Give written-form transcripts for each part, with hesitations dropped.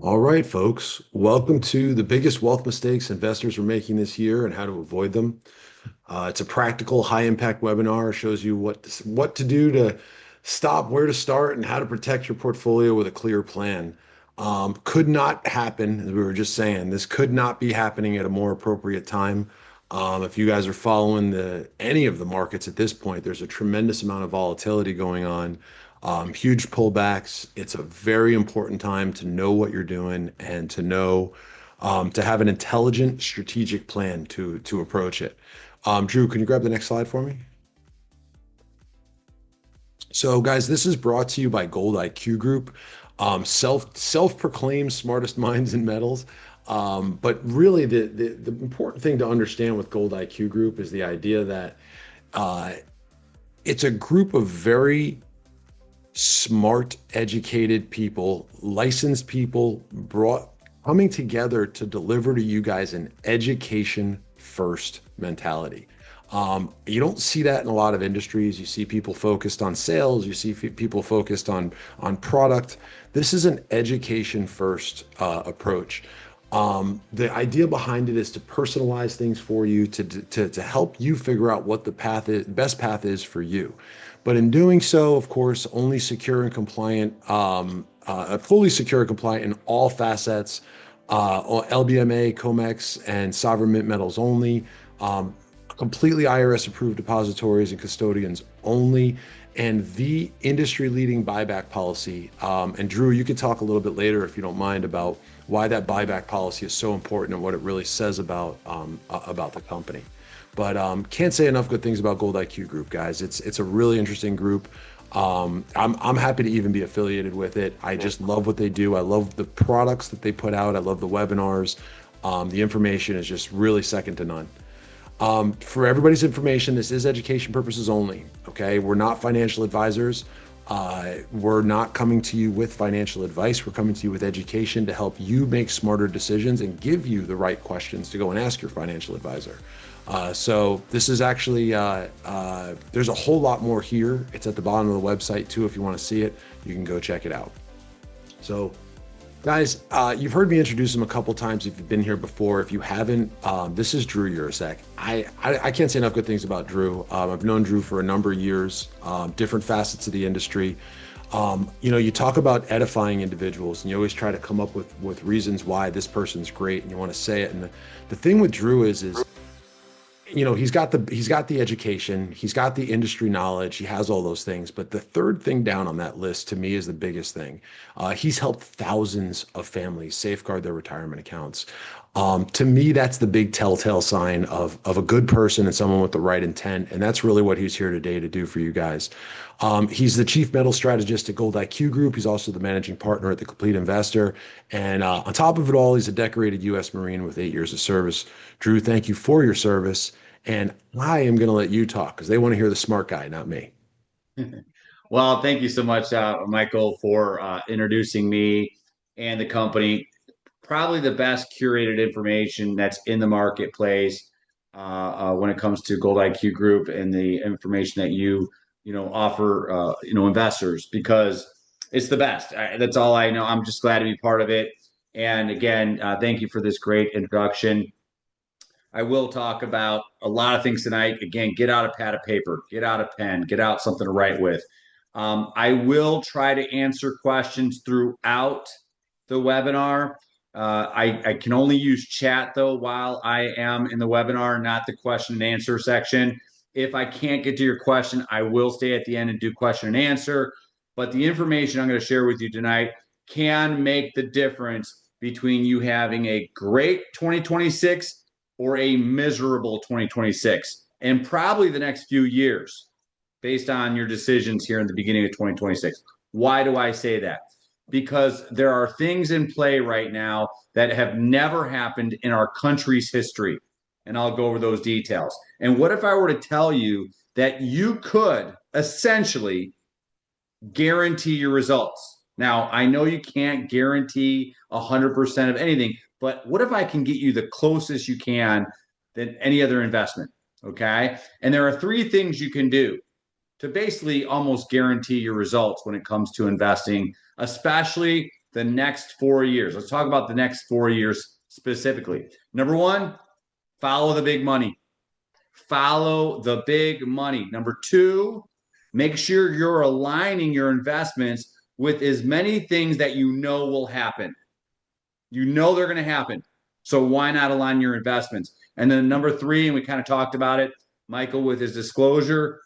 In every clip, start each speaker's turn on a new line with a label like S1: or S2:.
S1: All right, folks, welcome to the biggest wealth mistakes investors are making this year and how to avoid them. It's a practical, high-impact webinar. It shows you what to do to stop, where to start, and how to protect your portfolio with a clear plan. Could not happen, as we were just saying, this could not be happening at a more appropriate time. If you guys are following any of the markets at this point, there's a tremendous amount of volatility going on, huge pullbacks. It's a very important time to know what you're doing and to know to have an intelligent, strategic plan to approach it. Drew, can you grab the next slide for me? So, guys, this is brought to you by Gold IQ Group, self-proclaimed smartest minds in metals. But really, the important thing to understand with Gold IQ Group is the idea that uh, it's a group of very smart, educated people, licensed people, brought coming together to deliver to you guys an education first mentality. You don't see that in a lot of industries. You see people focused on sales. You see people focused on product. This is an education first approach. The idea behind it is to personalize things for you, to help you figure out what the best path is for you. But in doing so, of course, only secure and compliant, fully secure and compliant in all facets, LBMA, COMEX, and sovereign mint metals only. Completely IRS approved depositories and custodians only, and the industry leading buyback policy. And Drew, you could talk a little bit later if you don't mind about why that buyback policy is so important and what it really says about the company. But can't say enough good things about Gold IQ Group, guys. It's a really interesting group. I'm happy to even be affiliated with it. I just love what they do. I love the products that they put out. I love the webinars. The information is just really second to none. For everybody's information, this is education purposes only. Okay, we're not financial advisors. We're not coming to you with financial advice. We're coming to you with education to help you make smarter decisions and give you the right questions to go and ask your financial advisor. So this is actually, there's a whole lot more here. It's at the bottom of the website too. If you want to see it, you can go check it out. So guys, you've heard me introduce him a couple times if you've been here before. If you haven't, this is Drew Urasek. I can't say enough good things about Drew. I've known Drew for a number of years, different facets of the industry. You talk about edifying individuals and you always try to come up with reasons why this person's great and you want to say it. And the thing with Drew is he's got the education, he's got the industry knowledge, he has all those things. But the third thing down on that list to me is the biggest thing. He's helped thousands of families safeguard their retirement accounts. To me, that's the big telltale sign of a good person and someone with the right intent. And that's really what he's here today to do for you guys. He's the chief metal strategist at Gold IQ Group. He's also the managing partner at the Complete Investor. And on top of it all, he's a decorated U.S. Marine with 8 years of service. Drew, thank you for your service. And I am going to let you talk because they want to hear the smart guy, not me.
S2: Well, thank you so much, Michael, for introducing me and the company. Probably the best curated information that's in the marketplace when it comes to Gold IQ Group and the information that you offer, investors because it's the best. That's all I know. I'm just glad to be part of it. And again, thank you for this great introduction. I will talk about a lot of things tonight. Again, get out a pad of paper, get out a pen, get out something to write with. I will try to answer questions throughout the webinar. I can only use chat though while I am in the webinar, not the question and answer section. If I can't get to your question, I will stay at the end and do question and answer. But the information I'm going to share with you tonight can make the difference between you having a great 2026 or a miserable 2026 and probably the next few years based on your decisions here in the beginning of 2026. Why do I say that? Because there are things in play right now that have never happened in our country's history. And I'll go over those details. And what if I were to tell you that you could essentially guarantee your results? Now, I know you can't guarantee 100% of anything, but what if I can get you the closest you can than any other investment? Okay. And there are three things you can do to basically almost guarantee your results when it comes to investing, especially the next 4 years. Let's talk about the next 4 years specifically. Number one, follow the big money. Follow the big money. Number two, make sure you're aligning your investments with as many things that you know will happen. You know they're going to happen. So why not align your investments? And then number three, and we kind of talked about it, Michael, with his disclosure,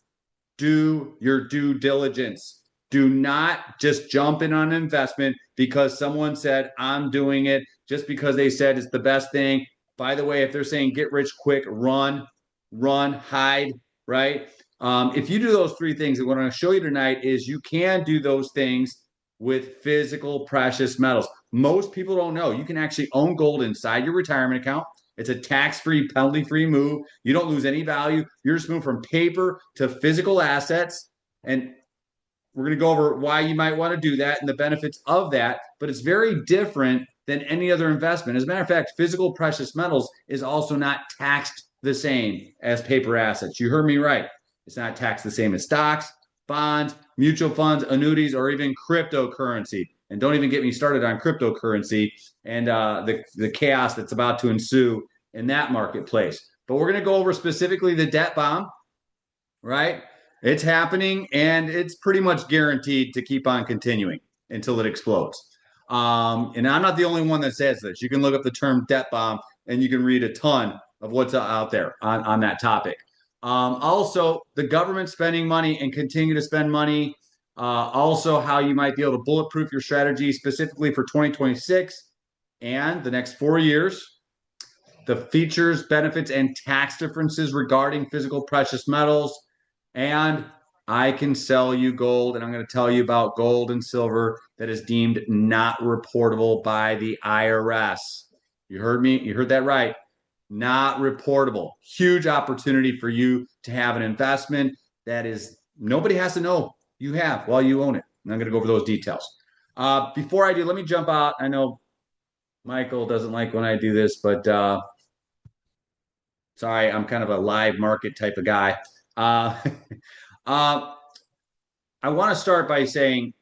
S2: do your due diligence. Do not just jump in on an investment because someone said, I'm doing it, just because they said it's the best thing. By the way, if they're saying get rich quick, run, hide, right? If you do those three things, and what I'm going to show you tonight is you can do those things with physical precious metals. Most people don't know you can actually own gold inside your retirement account. It's a tax-free, penalty-free move. You don't lose any value. You're just moving from paper to physical assets. And we're going to go over why you might want to do that and the benefits of that. But it's very different than any other investment. As a matter of fact, physical precious metals is also not taxed the same as paper assets. You heard me right. It's not taxed the same as stocks, bonds, mutual funds, annuities, or even cryptocurrency. And don't even get me started on cryptocurrency and the chaos that's about to ensue in that marketplace. But we're going to go over specifically the debt bomb, right? It's happening, and it's pretty much guaranteed to keep on continuing until it explodes. And I'm not the only one that says this. You can look up the term debt bomb, and you can read a ton of what's out there on that topic. Also, the government spending money and continue to spend money. Also, how you might be able to bulletproof your strategy specifically for 2026 and the next 4 years. The features, benefits, and tax differences regarding physical precious metals. And I can sell you gold, and I'm going to tell you about gold and silver that is deemed not reportable by the IRS. You heard me? You heard that right. Not reportable. Huge opportunity for you to have an investment that is nobody has to know you have while you own it. And I'm going to go over those details. Before I do, let me jump out. I know Michael doesn't like when I do this, but sorry, I'm kind of a live market type of guy. I want to start by saying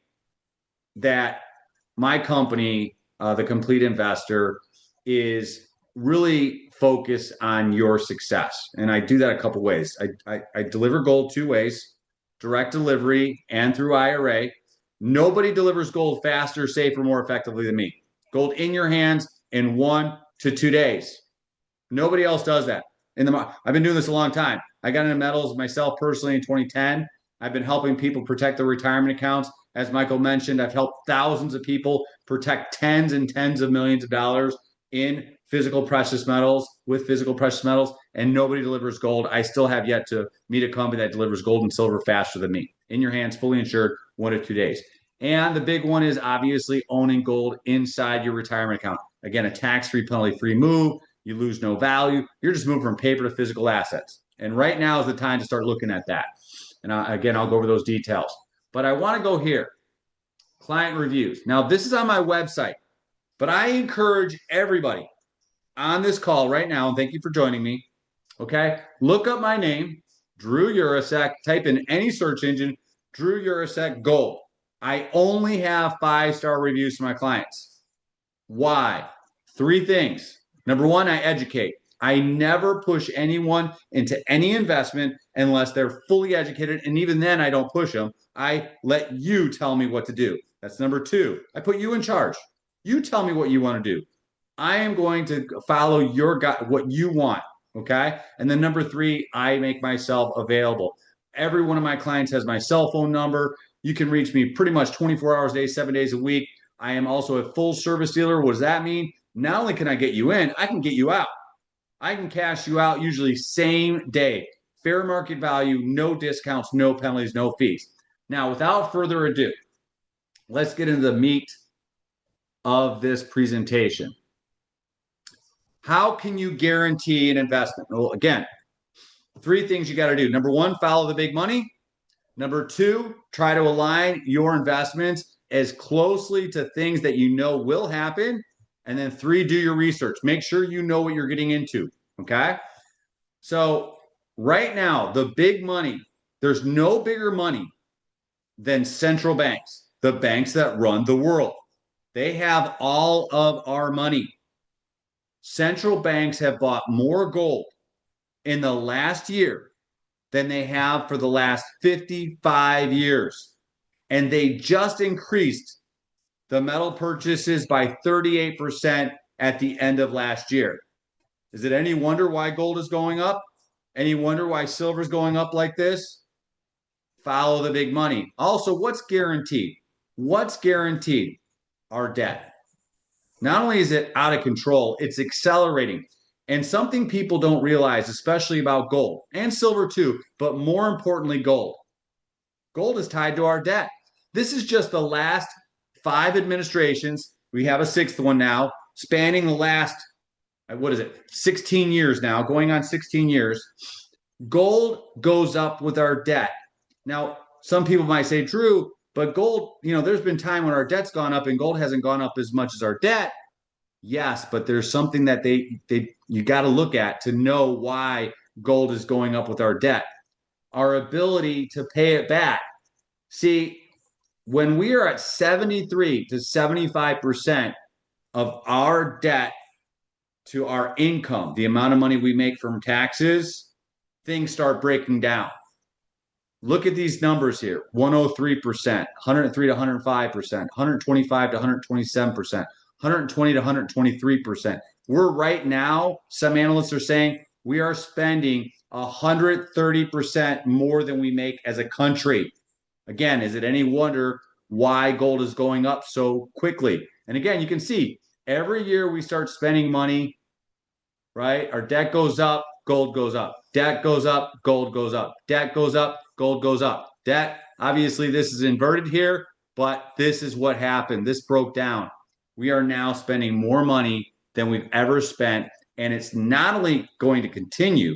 S2: that my company, The Complete Investor, is really focused on your success. And I do that a couple ways. I deliver gold 2 ways, direct delivery and through IRA. Nobody delivers gold faster, safer, more effectively than me. Gold in your hands in 1 to 2 days. Nobody else does that. I've been doing this a long time. I got into metals myself personally in 2010. I've been helping people protect their retirement accounts. As Michael mentioned, I've helped thousands of people protect tens and tens of millions of dollars in physical precious metals, with physical precious metals, and nobody delivers gold. I still have yet to meet a company that delivers gold and silver faster than me. In your hands, fully insured, 1 to 2 days. And the big one is obviously owning gold inside your retirement account. Again, a tax-free, penalty-free move. You lose no value. You're just moving from paper to physical assets. And right now is the time to start looking at that. And again, I'll go over those details. But I want to go here. Client reviews. Now, this is on my website. But I encourage everybody on this call right now, and thank you for joining me, okay? Look up my name, Drew Urasek. Type in any search engine, Drew Urasek Gold. I only have 5-star reviews for my clients. Why? 3 things. Number 1, I educate. I never push anyone into any investment unless they're fully educated. And even then, I don't push them. I let you tell me what to do. That's number 2. I put you in charge. You tell me what you want to do. I am going to follow your what you want. Okay. And then number 3, I make myself available. Every one of my clients has my cell phone number. You can reach me pretty much 24 hours a day, 7 days a week. I am also a full service dealer. What does that mean? Not only can I get you in, I can get you out. I can cash you out usually same day. Fair market value, no discounts, no penalties, no fees. Now, without further ado, let's get into the meat of this presentation. How can you guarantee an investment? Well, again, 3 things you got to do. Number 1, follow the big money. Number 2, try to align your investments as closely to things that you know will happen. And then 3, do your research. Make sure you know what you're getting into, okay? So right now, the big money, there's no bigger money than central banks, the banks that run the world. They have all of our money. Central banks have bought more gold in the last year than they have for the last 55 years. And they just increased the metal purchases by 38% at the end of last year. Is it any wonder why gold is going up? Any wonder why silver is going up like this? Follow the big money. Also, what's guaranteed? What's guaranteed? Our debt. Not only is it out of control, it's accelerating. And something people don't realize, especially about gold and silver too, but more importantly, gold. Gold is tied to our debt. This is just the last 5 administrations. We have a sixth one now, spanning the last, 16 years now, going on 16 years. Gold goes up with our debt. Now, some people might say, Drew, but gold, there's been time when our debt's gone up and gold hasn't gone up as much as our debt. Yes, but there's something that you got to look at to know why gold is going up with our debt. Our ability to pay it back. See, when we are at 73 to 75% of our debt to our income, the amount of money we make from taxes, things start breaking down. Look at these numbers here: 103%, 103 to 105%, 125 to 127%, 120 to 123%. We're right now, some analysts are saying we are spending 130% more than we make as a country. Again, is it any wonder why gold is going up so quickly? And again, you can see every year we start spending money, right? Our debt goes up, gold goes up. Debt goes up, gold goes up. Debt goes up, gold goes up. Debt, obviously, this is inverted here, but this is what happened. This broke down. We are now spending more money than we've ever spent, and it's not only going to continue,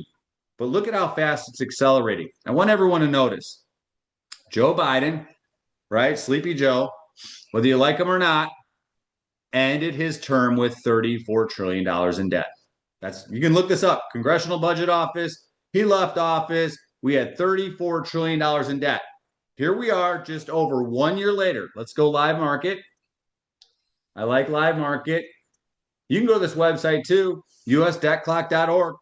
S2: but look at how fast it's accelerating. I want everyone to notice Joe Biden, right? Sleepy Joe, whether you like him or not, ended his term with $34 trillion in debt. You can look this up. Congressional Budget Office. He left office. We had $34 trillion in debt. Here we are just over 1 year later. Let's go live market. I like live market. You can go to this website too, usdebtclock.org.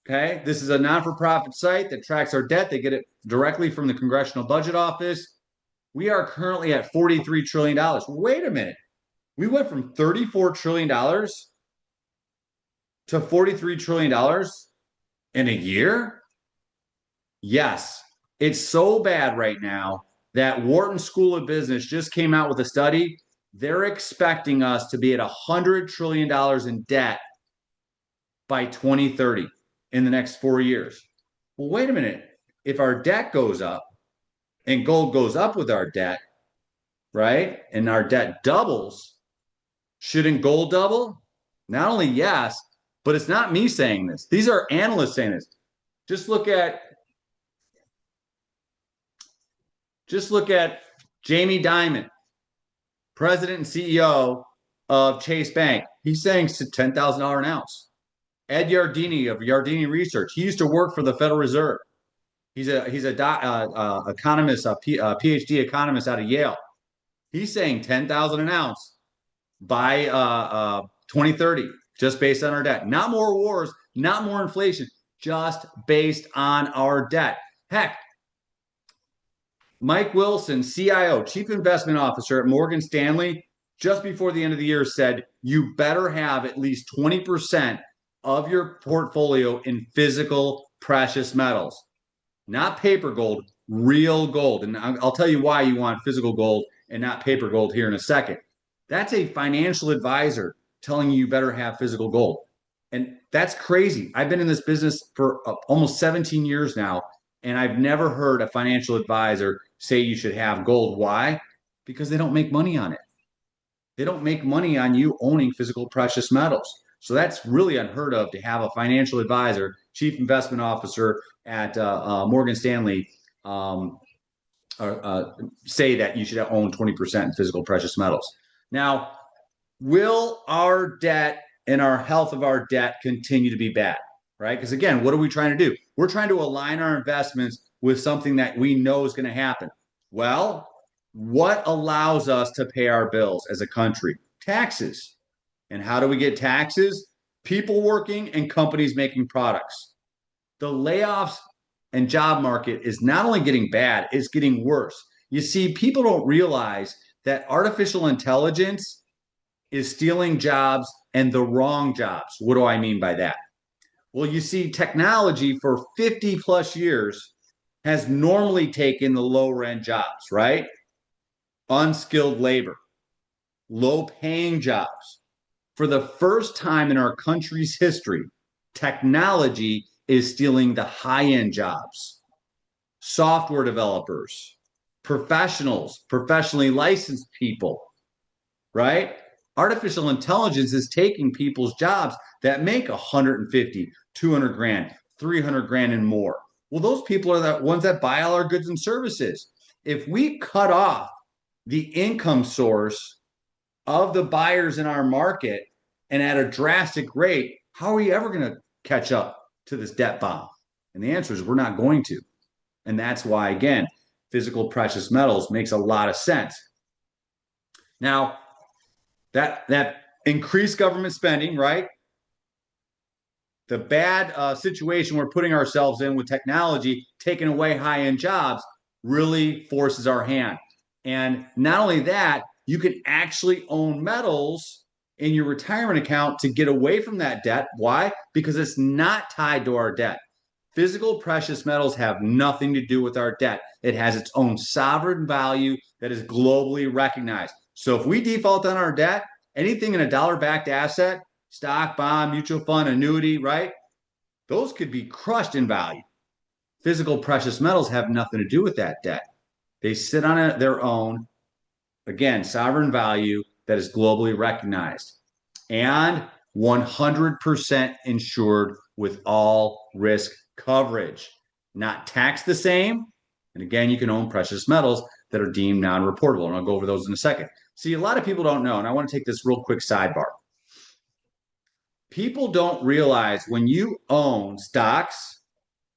S2: Okay, this is a non-for-profit site that tracks our debt. They get it directly from the Congressional Budget Office. We are currently at $43 trillion. Wait a minute. We went from $34 trillion to $43 trillion in a year? Yes, it's so bad right now that Wharton School of Business just came out with a study. They're expecting us to be at $100 trillion in debt by 2030 in the next 4 years. Well, wait a minute. If our debt goes up and gold goes up with our debt, right, and our debt doubles, shouldn't gold double? Not only yes, but it's not me saying this. These are analysts saying this. Just look at Jamie Dimon, president and CEO of Chase Bank. He's saying it's $10,000 an ounce. Ed Yardeni of Yardeni Research. He used to work for the Federal Reserve. He's a economist, a PhD economist out of Yale. He's saying 10,000 an ounce by 2030, just based on our debt. Not more wars, not more inflation, just based on our debt. Heck, Mike Wilson, CIO, Chief Investment Officer at Morgan Stanley, just before the end of the year said, you better have at least 20% of your portfolio in physical precious metals, not paper gold, real gold. And I'll tell you why you want physical gold and not paper gold here in a second. That's a financial advisor telling you better have physical gold. And that's crazy. I've been in this business for almost 17 years now, and I've never heard a financial advisor say you should have gold. Why? Because they don't make money on it. They don't make money on you owning physical precious metals. So that's really unheard of to have a financial advisor, chief investment officer at Morgan Stanley say that you should own 20% in physical precious metals. Now, will our debt and our health of our debt continue to be bad, right? Because again, what are we trying to do? We're trying to align our investments with something that we know is going to happen. Well, What allows us to pay our bills as a country? Taxes. And how do we get taxes? People working and companies making products. The layoffs and job market is not only getting bad, it's getting worse. You see, people don't realize that artificial intelligence is stealing jobs and the wrong jobs. What do I mean by that? Well, you see, technology for 50 plus years has normally taken the lower end jobs, right? Unskilled labor, low paying jobs. For the first time in our country's history, technology is stealing the high end jobs. Software developers, professionals, professionally licensed people, right? Artificial intelligence is taking people's jobs that make 150, 200 grand, 300 grand and more. Well, those people are the ones that buy all our goods and services. If we cut off the income source of the buyers in our market and at a drastic rate, how are you ever going to catch up to this debt bomb? And the answer is we're not going to. And that's why, again, physical precious metals makes a lot of sense. Now, that increased government spending, right? The bad situation we're putting ourselves in with technology, taking away high-end jobs, really forces our hand. And not only that, you can actually own metals in your retirement account to get away from that debt. Why? Because it's not tied to our debt. Physical precious metals have nothing to do with our debt. It has its own sovereign value that is globally recognized. So if we default on our debt, anything in a dollar-backed asset, stock, bond, mutual fund, annuity, right? Those could be crushed in value. Physical precious metals have nothing to do with that debt. They sit on their own, again, sovereign value that is globally recognized and 100% insured with all risk coverage, not taxed the same. And again, you can own precious metals that are deemed non-reportable. And I'll go over those in a second. See, a lot of people don't know, and I want to take this real quick sidebar. People don't realize when you own stocks,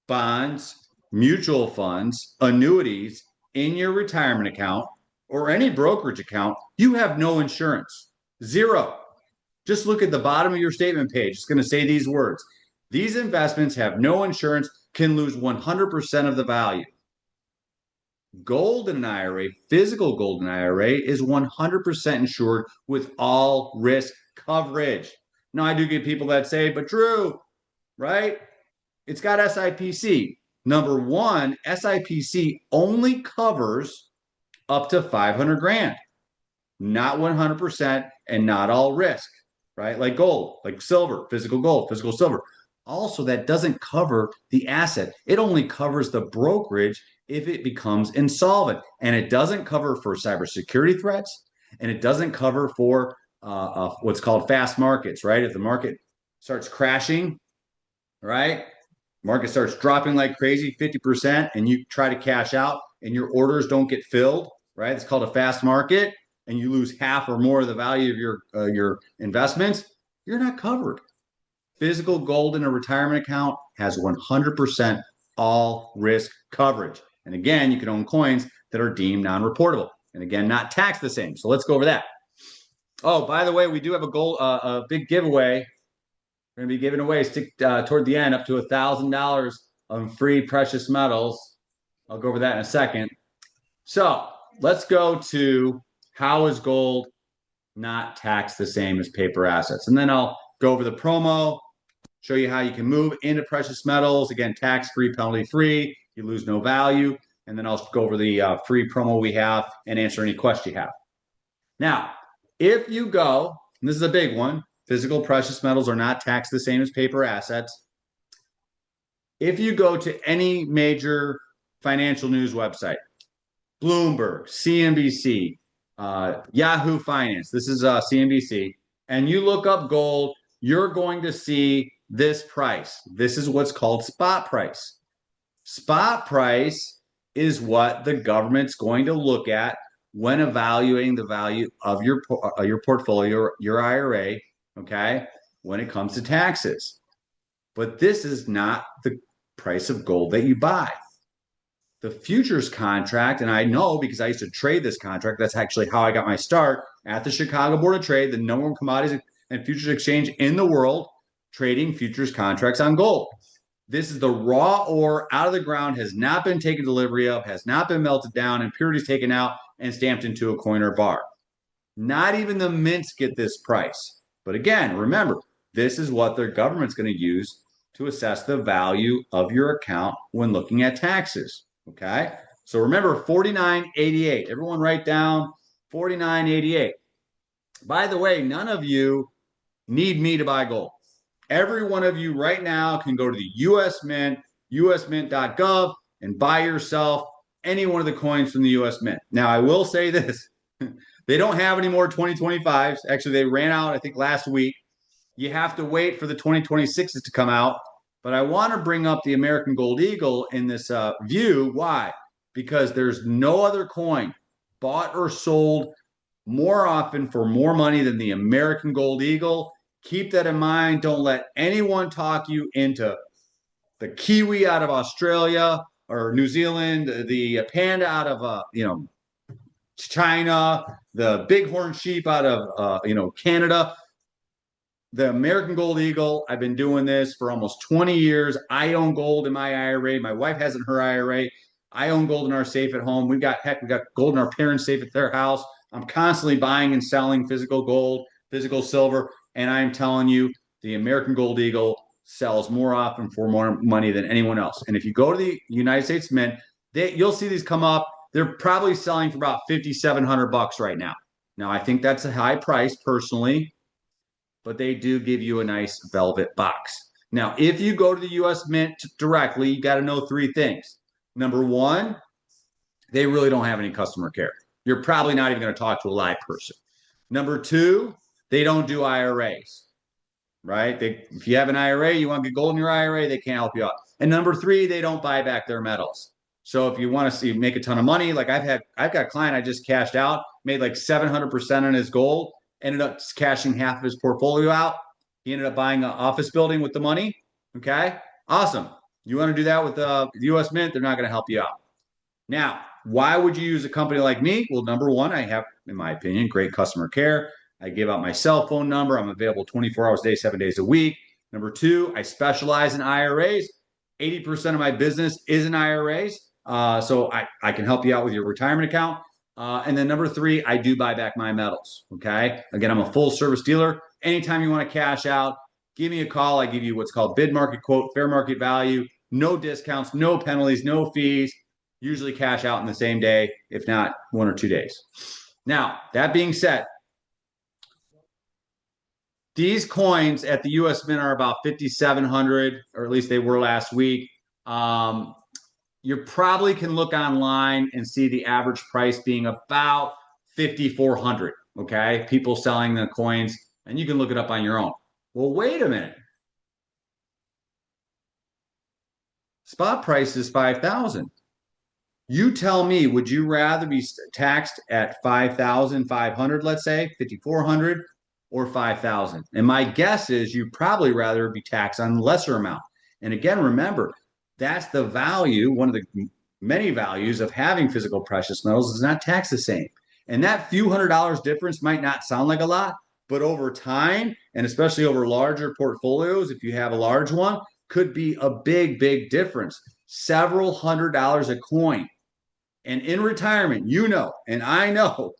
S2: bonds, mutual funds, annuities in your retirement account or any brokerage account, you have no insurance. Zero. Just look at the bottom of your statement page. It's going to say these words. These investments have no insurance, can lose 100% of the value. Gold in an IRA, physical gold in an IRA, is 100% insured with all risk coverage. Now, I do get people that say, but Drew, right? It's got SIPC. Number one, SIPC only covers up to 500 grand, not 100% and not all risk, right? Like gold, like silver, physical gold, physical silver. Also, that doesn't cover the asset. It only covers the brokerage if it becomes insolvent. And it doesn't cover for cybersecurity threats. And it doesn't cover for what's called fast markets, right? If the market starts crashing, right? Market starts dropping like crazy, 50%, and you try to cash out and your orders don't get filled, right? It's called a fast market, and you lose half or more of the value of your investments, you're not covered. Physical gold in a retirement account has 100% all risk coverage. And again, you can own coins that are deemed non-reportable. And again, not taxed the same. So let's go over that. Oh, by the way, we do have a big giveaway. We're going to be giving away toward the end up to $1,000 of free precious metals. I'll go over that in a second. So let's go to how is gold not taxed the same as paper assets? And then I'll go over the promo, show you how you can move into precious metals. Again, tax-free, penalty-free. You lose no value. And then I'll go over the free promo we have and answer any question you have. Now, if you go, and this is a big one, physical precious metals are not taxed the same as paper assets. If you go to any major financial news website, Bloomberg, CNBC, Yahoo Finance, this is CNBC, and you look up gold, you're going to see this price. This is what's called spot price. Spot price is what the government's going to look at when evaluating the value of your portfolio, your IRA, okay, when it comes to taxes. But this is not the price of gold that you buy. The futures contract, and I know because I used to trade this contract, that's actually how I got my start at the Chicago Board of Trade, the number one commodities and futures exchange in the world, trading futures contracts on gold. This is the raw ore out of the ground, has not been taken delivery of, has not been melted down, impurities taken out and stamped into a coin or bar. Not even the mints get this price. But again, remember, this is what their government's going to use to assess the value of your account when looking at taxes. Okay. So remember 49.88. Everyone write down 49.88. By the way, none of you need me to buy gold. Every one of you right now can go to the US Mint, usmint.gov, and buy yourself any one of the coins from the US Mint. Now, I will say this. They don't have any more 2025s. Actually, they ran out, I think, last week. You have to wait for the 2026s to come out. But I want to bring up the American Gold Eagle in this view. Why? Because there's no other coin bought or sold more often for more money than the American Gold Eagle. Keep that in mind. Don't let anyone talk you into the kiwi out of Australia or New Zealand, the panda out of China, the bighorn sheep out of Canada. The American Gold Eagle, I've been doing this for almost 20 years. I own gold in my IRA. My wife has it in her IRA. I own gold in our safe at home. We got gold in our parents' safe at their house. I'm constantly buying and selling physical gold, physical silver, and I'm telling you, the American Gold Eagle sells more often for more money than anyone else. And if you go to the United States Mint, you'll see these come up. They're probably selling for about $5,700 right now. Now, I think that's a high price personally, but they do give you a nice velvet box. Now, if you go to the US Mint directly, you got to know three things. Number one, they really don't have any customer care. You're probably not even going to talk to a live person. Number two, they don't do IRAs, right? If you have an IRA, you want to get gold in your IRA, they can't help you out. And number three, they don't buy back their metals. So if you want to make a ton of money, like I've got a client I just cashed out, made like 700% on his gold, ended up cashing half of his portfolio out. He ended up buying an office building with the money. Okay, awesome. You want to do that with the US Mint, they're not going to help you out. Now, why would you use a company like me? Well, number one, I have, in my opinion, great customer care. I give out my cell phone number. I'm available 24 hours a day, 7 days a week. Number two, I specialize in IRAs. 80% of my business is in IRAs. So I can help you out with your retirement account. And then number three, I do buy back my metals. Okay. Again, I'm a full service dealer. Anytime you want to cash out, give me a call. I give you what's called bid market quote, fair market value, no discounts, no penalties, no fees. Usually cash out in the same day, if not 1 or 2 days. Now, that being said, these coins at the US Mint are about 5,700, or at least they were last week. You probably can look online and see the average price being about 5,400. Okay, people selling the coins, and you can look it up on your own. Well, wait a minute. Spot price is 5,000. You tell me, would you rather be taxed at 5,500, let's say 5,400, or 5,000? And my guess is you'd probably rather be taxed on lesser amount. And again, remember, that's the value, one of the many values of having physical precious metals is not taxed the same. And that few $100 difference might not sound like a lot, but over time, and especially over larger portfolios, if you have a large one, could be a big, big difference. Several $100s a coin. And in retirement, you know, and I know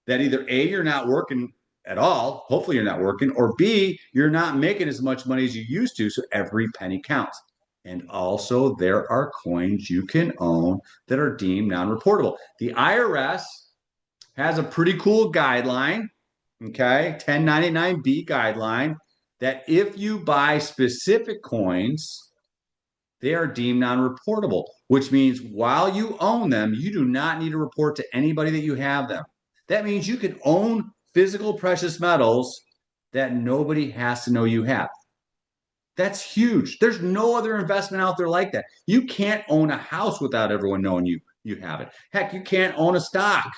S2: that either A, you're not working at all, hopefully you're not working, or B, you're not making as much money as you used to, so every penny counts. And also, there are coins you can own that are deemed non-reportable. The IRS has a pretty cool guideline, okay, 1099-B guideline, that if you buy specific coins, they are deemed non-reportable, which means while you own them, you do not need to report to anybody that you have them. That means you can own physical precious metals that nobody has to know you have. That's huge. There's no other investment out there like that. You can't own a house without everyone knowing you have it. Heck, you can't own a stock.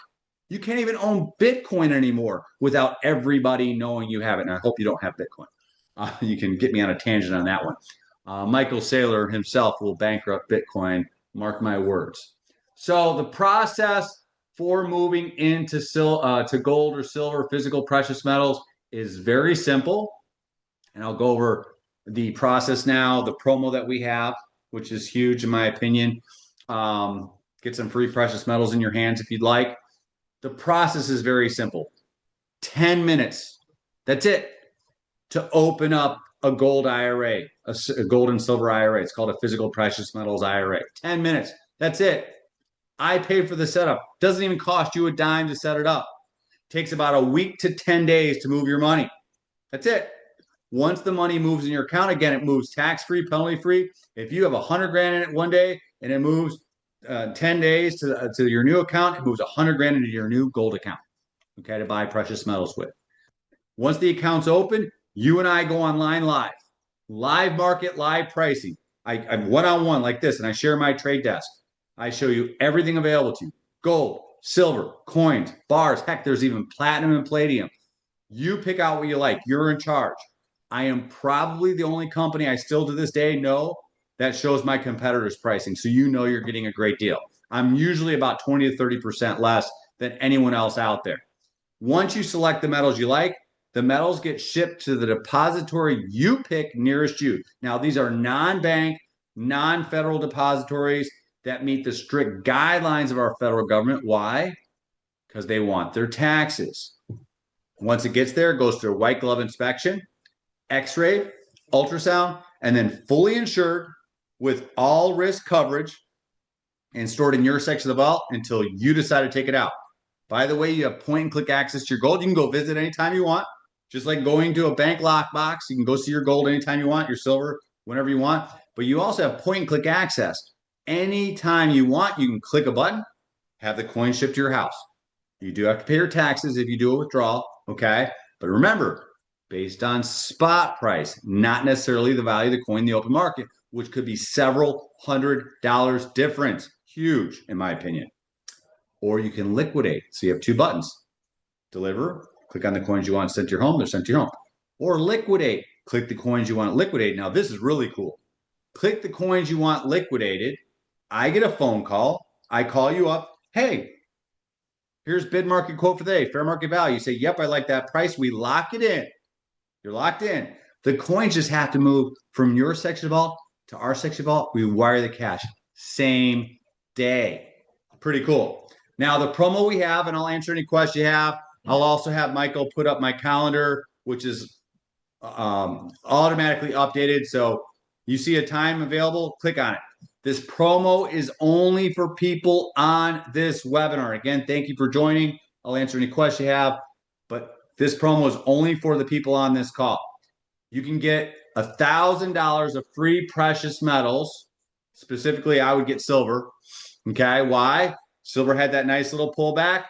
S2: You can't even own Bitcoin anymore without everybody knowing you have it. And I hope you don't have Bitcoin. You can get me on a tangent on that one. Michael Saylor himself will bankrupt Bitcoin. Mark my words. So the process for moving into to gold or silver, physical precious metals, is very simple. And I'll go over the process now, the promo that we have, which is huge in my opinion. Get some free precious metals in your hands if you'd like. The process is very simple. 10 minutes. That's it to open up a gold IRA, a gold and silver IRA. It's called a physical precious metals IRA. 10 minutes. That's it. I paid for the setup. Doesn't even cost you a dime to set it up. Takes about a week to 10 days to move your money. That's it. Once the money moves in your account, again, it moves tax-free, penalty-free. If you have 100 grand in it one day and it moves 10 days to your new account, it moves 100 grand into your new gold account, okay, to buy precious metals with. Once the account's open, you and I go online live market, live pricing. I'm one-on-one like this, and I share my trade desk. I show you everything available to you: gold, silver, coins, bars. Heck, there's even platinum and palladium. You pick out what you like. You're in charge. I am probably the only company I still to this day know that shows my competitors' pricing. So you know you're getting a great deal. I'm usually about 20 to 30% less than anyone else out there. Once you select the metals you like, the metals get shipped to the depository you pick nearest you. Now, these are non-bank, non-federal depositories that meet the strict guidelines of our federal government. Why? Because they want their taxes. Once it gets there, it goes through a white glove inspection, x-ray, ultrasound, and then fully insured with all risk coverage and stored in your section of the vault until you decide to take it out. By the way, you have point and click access to your gold. You can go visit anytime you want, just like going to a bank lockbox. You can go see your gold anytime you want, your silver, whenever you want. But you also have point and click access. Anytime you want, you can click a button, have the coin shipped to your house. You do have to pay your taxes if you do a withdrawal, okay? But remember, based on spot price, not necessarily the value of the coin in the open market, which could be several $100 difference. Huge, in my opinion. Or you can liquidate. So you have two buttons. Deliver, click on the coins you want sent to your home, they're sent to your home. Or liquidate, click the coins you want liquidated. Now, this is really cool. Click the coins you want liquidated. I get a phone call. I call you up. Hey, here's bid market quote for the day, fair market value. You say, yep, I like that price. We lock it in. You're locked in. The coins just have to move from your section of vault to our section of vault. We wire the cash same day. Pretty cool. Now, the promo we have, and I'll answer any question you have. I'll also have Michael put up my calendar, which is automatically updated. So you see a time available, click on it. This promo is only for people on this webinar. Again, thank you for joining. I'll answer any question you have, but this promo is only for the people on this call. You can get $1,000 of free precious metals. Specifically, I would get silver. Okay, why? Silver had that nice little pullback.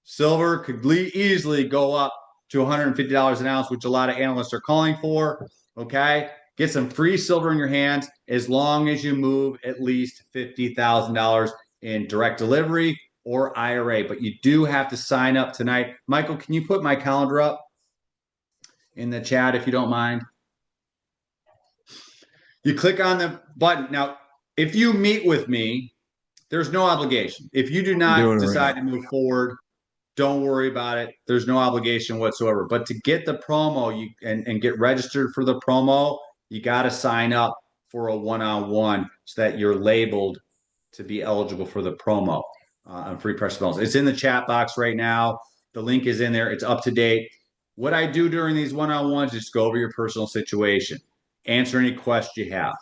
S2: Silver could easily go up to $150 an ounce, which a lot of analysts are calling for. Okay, get some free silver in your hands as long as you move at least $50,000 in direct delivery or IRA. But you do have to sign up tonight. Michael, can you put my calendar up in the chat if you don't mind? You click on the button. Now, if you meet with me, there's no obligation. If you do not decide to move forward, don't worry about it. There's no obligation whatsoever. But to get the promo and get registered for the promo, you got to sign up for a one-on-one so that you're labeled to be eligible for the promo on free precious metals. It's in the chat box right now. The link is in there. It's up to date. What I do during these one-on-ones is go over your personal situation, answer any questions you have,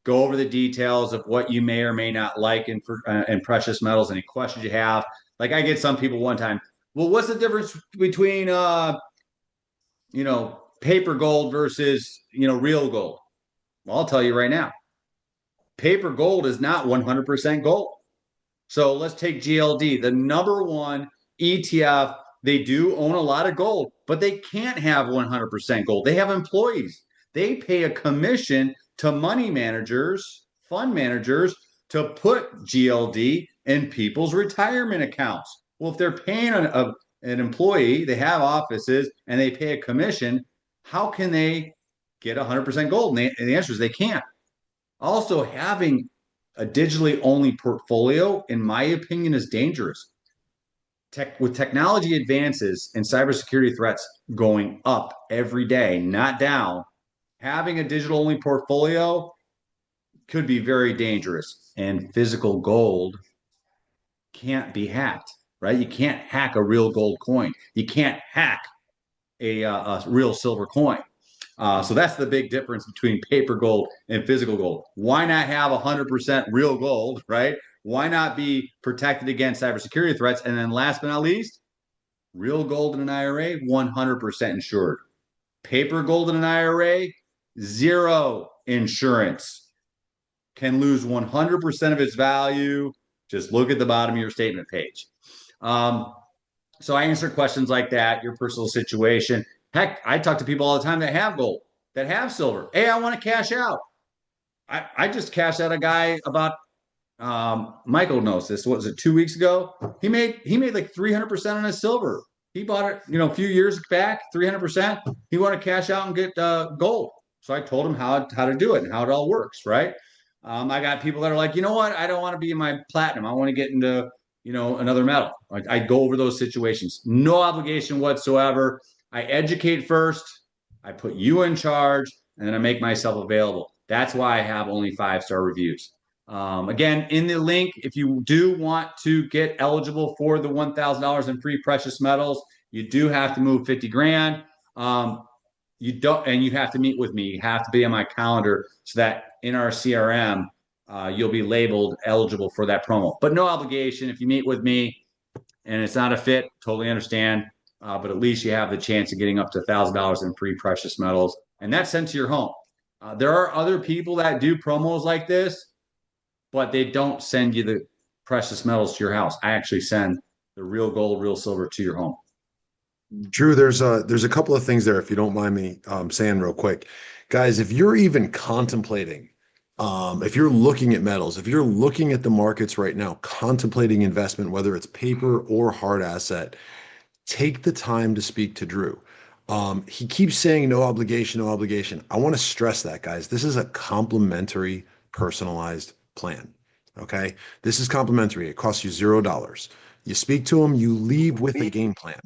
S2: go over the details of what you may or may not like in precious metals, any questions you have. Like I get some people one time, well, what's the difference between, paper gold versus, real gold? Well, I'll tell you right now, paper gold is not 100% gold. So let's take GLD, the number one ETF. They do own a lot of gold, but they can't have 100% gold. They have employees. They pay a commission to money managers, fund managers, to put GLD in people's retirement accounts. Well, if they're paying an employee, they have offices, and they pay a commission, how can they get 100% gold? And the answer is they can't. Also, having a digitally only portfolio, in my opinion, is dangerous. With technology advances and cybersecurity threats going up every day, not down, having a digital only portfolio could be very dangerous. And physical gold can't be hacked, right? You can't hack a real gold coin. You can't hack a real silver coin. So that's the big difference between paper gold and physical gold. Why not have 100% real gold, right? Why not be protected against cybersecurity threats? And then last but not least, real gold in an IRA, 100% insured. Paper gold in an IRA, zero insurance. Can lose 100% of its value. Just look at the bottom of your statement page. So I answer questions like that, your personal situation. Heck, I talk to people all the time that have gold, that have silver. Hey, I want to cash out. I just cashed out a guy about Michael knows this. What was it, 2 weeks ago? He made like 300% on his silver. He bought it, a few years back, 300%. He wanted to cash out and get gold. So I told him how to do it and how it all works, right? I got people that are like, you know what? I don't want to be in my platinum. I want to get into, another metal. I go over those situations. No obligation whatsoever. I educate first. I put you in charge, and then I make myself available. That's why I have only 5-star reviews. Again, in the link, if you do want to get eligible for the $1,000 in free precious metals, you do have to move 50 grand. You don't, and you have to meet with me. You have to be on my calendar so that in our CRM, you'll be labeled eligible for that promo. But no obligation. If you meet with me and it's not a fit, totally understand. But at least you have the chance of getting up to $1,000 in free precious metals, and that's sent to your home. There are other people that do promos like this, but they don't send you the precious metals to your house. I actually send the real gold, real silver to your home.
S1: Drew, there's a couple of things there, if you don't mind me saying real quick. Guys, if you're even contemplating, if you're looking at metals, if you're looking at the markets right now, contemplating investment, whether it's paper or hard asset, take the time to speak to Drew. He keeps saying no obligation, no obligation. I want to stress that, guys. This is a complimentary, personalized plan. Okay. This is complimentary. It costs you $0. You speak to him, you leave with a game plan.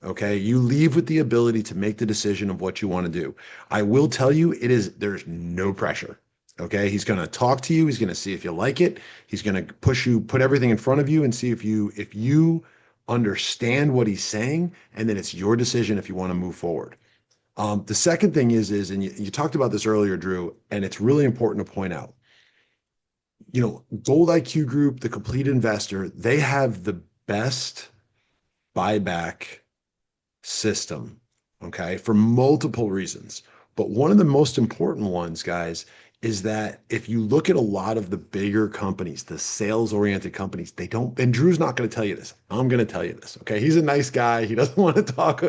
S1: Okay. You leave with the ability to make the decision of what you want to do. I will tell you, there's no pressure. Okay. He's going to talk to you. He's going to see if you like it. He's going to put everything in front of you and see if you understand what he's saying. And then it's your decision if you want to move forward. The second thing is, and you talked about this earlier, Drew, and it's really important to point out, Gold IQ Group, the Complete Investor, they have the best buyback system, okay, for multiple reasons. But one of the most important ones, guys, is that if you look at a lot of the bigger companies, the sales-oriented companies, they don't, and Drew's not going to tell you this. I'm going to tell you this, okay? He's a nice guy. He doesn't want to talk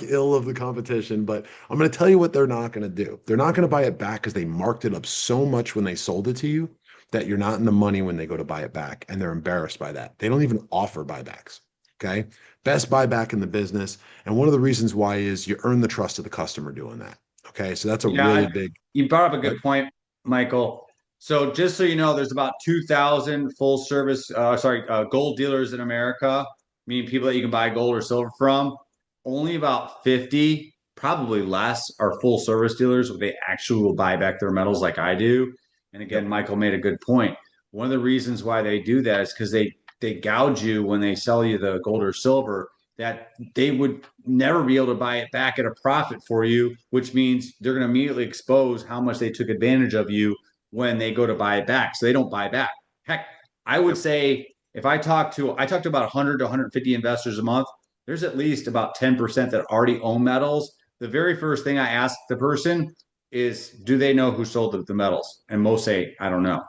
S1: ill of the competition, but I'm going to tell you what they're not going to do. They're not going to buy it back because they marked it up so much when they sold it to you that you're not in the money when they go to buy it back, and they're embarrassed by that. They don't even offer buybacks, okay? Best buyback in the business, and one of the reasons why is you earn the trust of the customer doing that. Okay, so that's a really big.
S2: You brought up a good point, Michael. So just so you know, there's about 2,000 full service, gold dealers in America, meaning people that you can buy gold or silver from. Only about 50, probably less, are full service dealers where they actually will buy back their metals like I do. And again, Michael made a good point. One of the reasons why they do that is because they gouge you when they sell you the gold or silver, that they would never be able to buy it back at a profit for you, which means they're going to immediately expose how much they took advantage of you when they go to buy it back. So they don't buy back. Heck, I would say if I talk to about 100 to 150 investors a month, there's at least about 10% that already own metals. The very first thing I ask the person is, do they know who sold the metals? And most say, I don't know.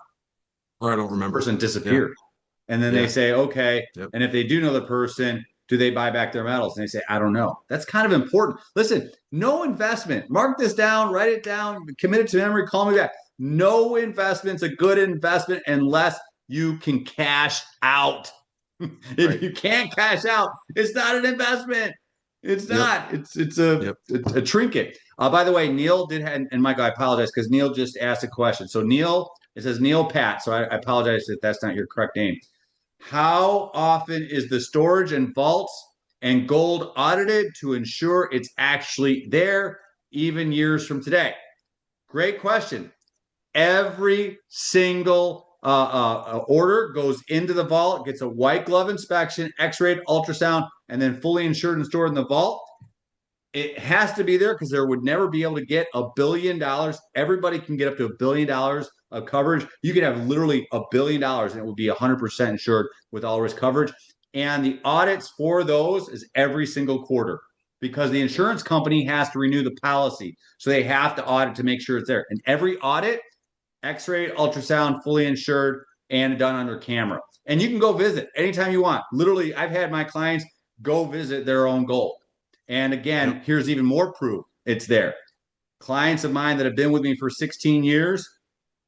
S1: Or I don't remember.
S2: The person disappeared. Yeah. And then they say, okay. Yep. And if they do know the person, do they buy back their metals? And they say, I don't know. That's kind of important. Listen, no investment. Mark this down, write it down, commit it to memory, call me back. No investment's a good investment unless you can cash out. If you can't cash out, it's not an investment. It's not. It's a trinket. By the way, Neil and Michael, I apologize because Neil just asked a question. So Neil It says Neil Pat. So I apologize if that's not your correct name. How often is the storage and vaults and gold audited to ensure it's actually there, even years from today? Great question. Every single order goes into the vault, gets a white glove inspection, x-rayed, ultrasound, and then fully insured and stored in the vault. It has to be there because there would never be able to get $1 billion. Everybody can get up to $1 billion of coverage. You could have literally $1 billion and it would be 100% insured with all risk coverage. And the audits for those is every single quarter because the insurance company has to renew the policy. So they have to audit to make sure it's there. And every audit, x-ray, ultrasound, fully insured, and done under camera. And you can go visit anytime you want. Literally, I've had my clients go visit their own gold. And again, here's even more proof it's there. Clients of mine that have been with me for 16 years,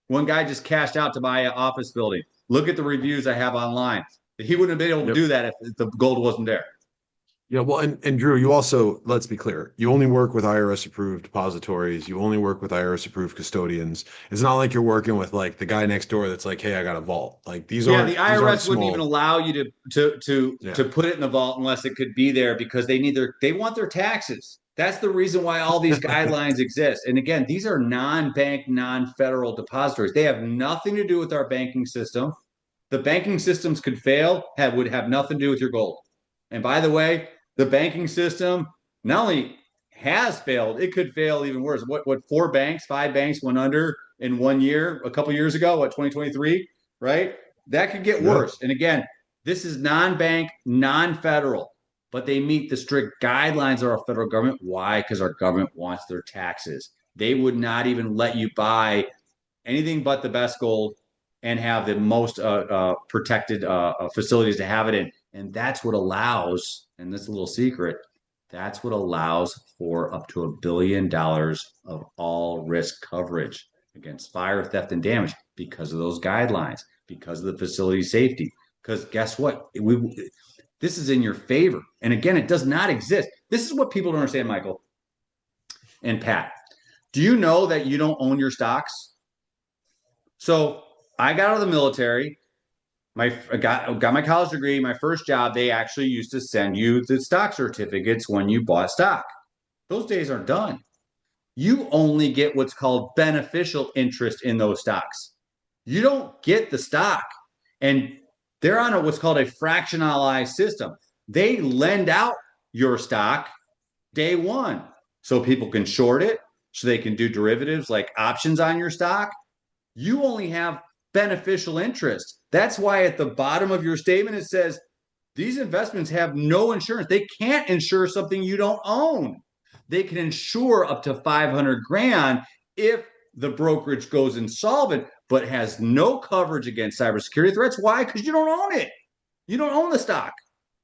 S2: one guy just cashed out to buy an office building. Look at the reviews I have online. He wouldn't have been able to do that if the gold wasn't there.
S1: Yeah, well, and Drew, you also, let's be clear, you only work with IRS approved depositories. You only work with IRS approved custodians. It's not like you're working with like the guy next door that's like, hey, I got a vault. Like these
S2: Yeah,
S1: aren't
S2: the
S1: these aren't
S2: IRS wouldn't
S1: small.
S2: even allow you
S1: Yeah.
S2: to put it in the vault unless it could be there because they want their taxes. That's the reason why all these guidelines exist. And again, these are non-bank, non-federal depositories. They have nothing to do with our banking system. The banking systems could fail, would have nothing to do with your gold. And by the way, the banking system not only has failed, it could fail even worse. What four banks, five banks went under in 1 year, a couple years ago, 2023, right? That could get
S1: Yeah.
S2: worse. And again, this is non-bank, non-federal, but they meet the strict guidelines of our federal government. Why? Because our government wants their taxes. They would not even let you buy anything but the best gold and have the most protected facilities to have it in. And that's what allows, and this is a little secret, that's what allows for up to $1 billion of all risk coverage against fire, theft, and damage because of those guidelines, because of the facility safety. Because guess what? This is in your favor. And again, it does not exist. This is what people don't understand, Michael and Pat. Do you know that you don't own your stocks? So I got out of the military. I got my college degree. My first job, they actually used to send you the stock certificates when you bought stock. Those days are done. You only get what's called beneficial interest in those stocks. You don't get the stock. And they're on what's called a fractionalized system. They lend out your stock day one so people can short it, so they can do derivatives like options on your stock. You only have beneficial interest. That's why at the bottom of your statement it says these investments have no insurance. They can't insure something you don't own. They can insure up to 500 grand if the brokerage goes insolvent, but has no coverage against cybersecurity threats. Why? Because you don't own it. You don't own the stock.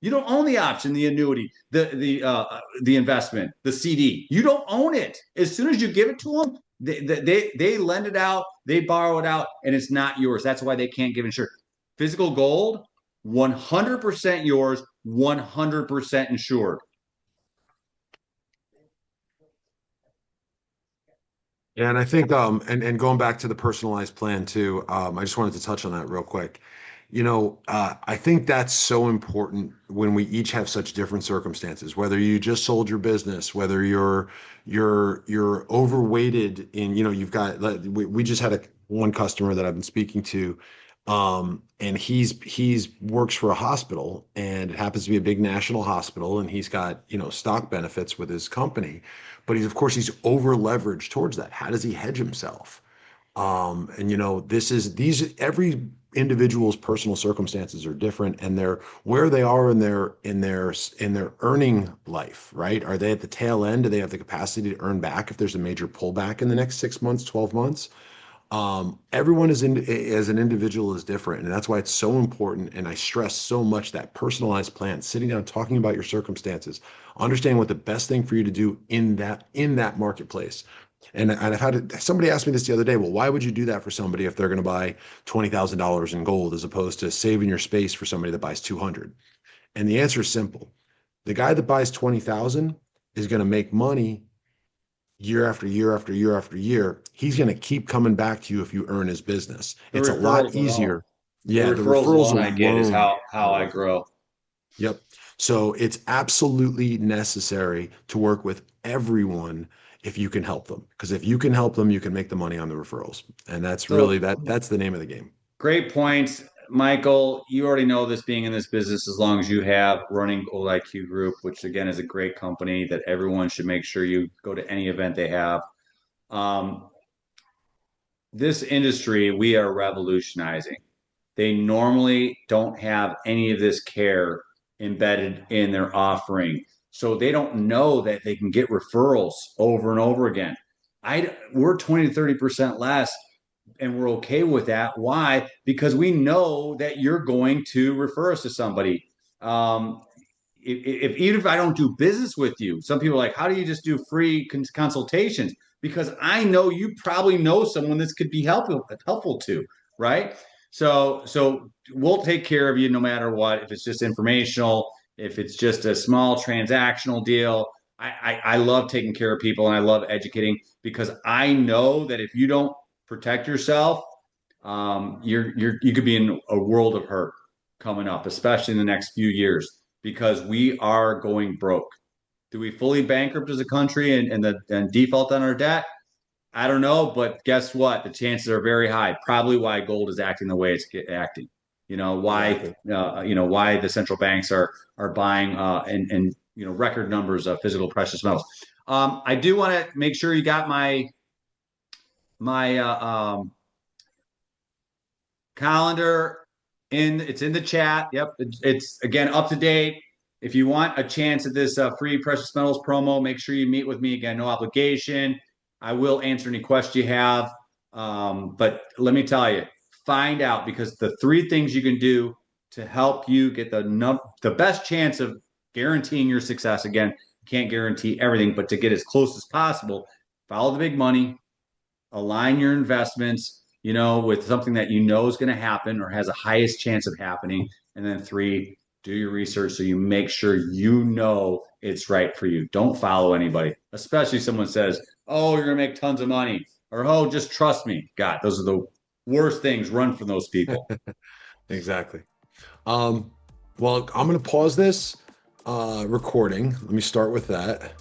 S2: You don't own the option, the annuity, the investment, the CD. You don't own it. As soon as you give it to them, they lend it out, they borrow it out, and it's not yours. That's why they can't give insurance. Physical gold, 100% yours, 100% insured.
S1: Yeah, and I think and going back to the personalized plan too, I just wanted to touch on that real quick. I think that's so important when we each have such different circumstances, whether you just sold your business, whether you're overweighted in, you've got we just had one customer that I've been speaking to, and he's works for a hospital and it happens to be a big national hospital and he's got, stock benefits with his company, but of course he's over leveraged towards that. How does he hedge himself? And every individual's personal circumstances are different and they're where they are in their earning life, right? Are they at the tail end? Do they have the capacity to earn back if there's a major pullback in the next 6 months, 12 months? Everyone as an individual is different, and that's why it's so important. And I stress so much that personalized plan, sitting down, talking about your circumstances, understanding what the best thing for you to do in that marketplace. And I've had somebody ask me this the other day. Well, why would you do that for somebody if they're going to buy $20,000 in gold as opposed to saving your space for somebody that buys 200? And the answer is simple. The guy that buys 20,000 is going to make money year after year after year after year, he's going to keep coming back to you if you earn his business.
S2: The
S1: It's a lot
S2: referrals alone.
S1: easier.
S2: The
S1: Yeah, the
S2: referrals
S1: referrals
S2: alone I get is
S1: alone
S2: how
S1: are
S2: I
S1: worth it.
S2: grow.
S1: Yep. So it's absolutely necessary to work with everyone if you can help them. Because if you can help them, you can make the money on the referrals. And that's really
S2: So
S1: that's the name of the game.
S2: great points, Michael. You already know this being in this business as long as you have running Gold IQ Group, which again is a great company that everyone should make sure you go to any event they have. Um, this industry we are revolutionizing. They normally don't have any of this care embedded in their offering. So they don't know that they can get referrals over and over again. We're 20 to 30% less and we're okay with that. Why? Because we know that you're going to refer us to somebody. Um, even if I don't do business with you, some people are like, how do you just do free consultations? Because I know you probably know someone this could be helpful to, right? So we'll take care of you no matter what. If it's just informational, if it's just a small transactional deal, I love taking care of people and I love educating because I know that if you don't protect yourself, you could be in a world of hurt coming up, especially in the next few years, because we are going broke. Do we fully bankrupt as a country and default on our debt? I don't know, but guess what? The chances are very high. Probably why gold is acting the way it's acting.
S1: Exactly.
S2: Why the central banks are buying and record numbers of physical precious metals. I do want to make sure you got my calendar it's in the chat. Yep, it's again up to date. If you want a chance at this free precious metals promo, make sure you meet with me again. No obligation. I will answer any questions you have. But let me tell you, find out because the three things you can do to help you get the best chance of guaranteeing your success. Again, can't guarantee everything, but to get as close as possible, follow the big money, align your investments, with something that you know is going to happen or has a highest chance of happening. And then three, do your research so you make sure you know it's right for you. Don't follow anybody, especially someone says, oh, you're going to make tons of money or, oh, just trust me. God, those are the worst things. Run from those people.
S1: Exactly. Um, well, I'm going to pause this recording. Let me start with that.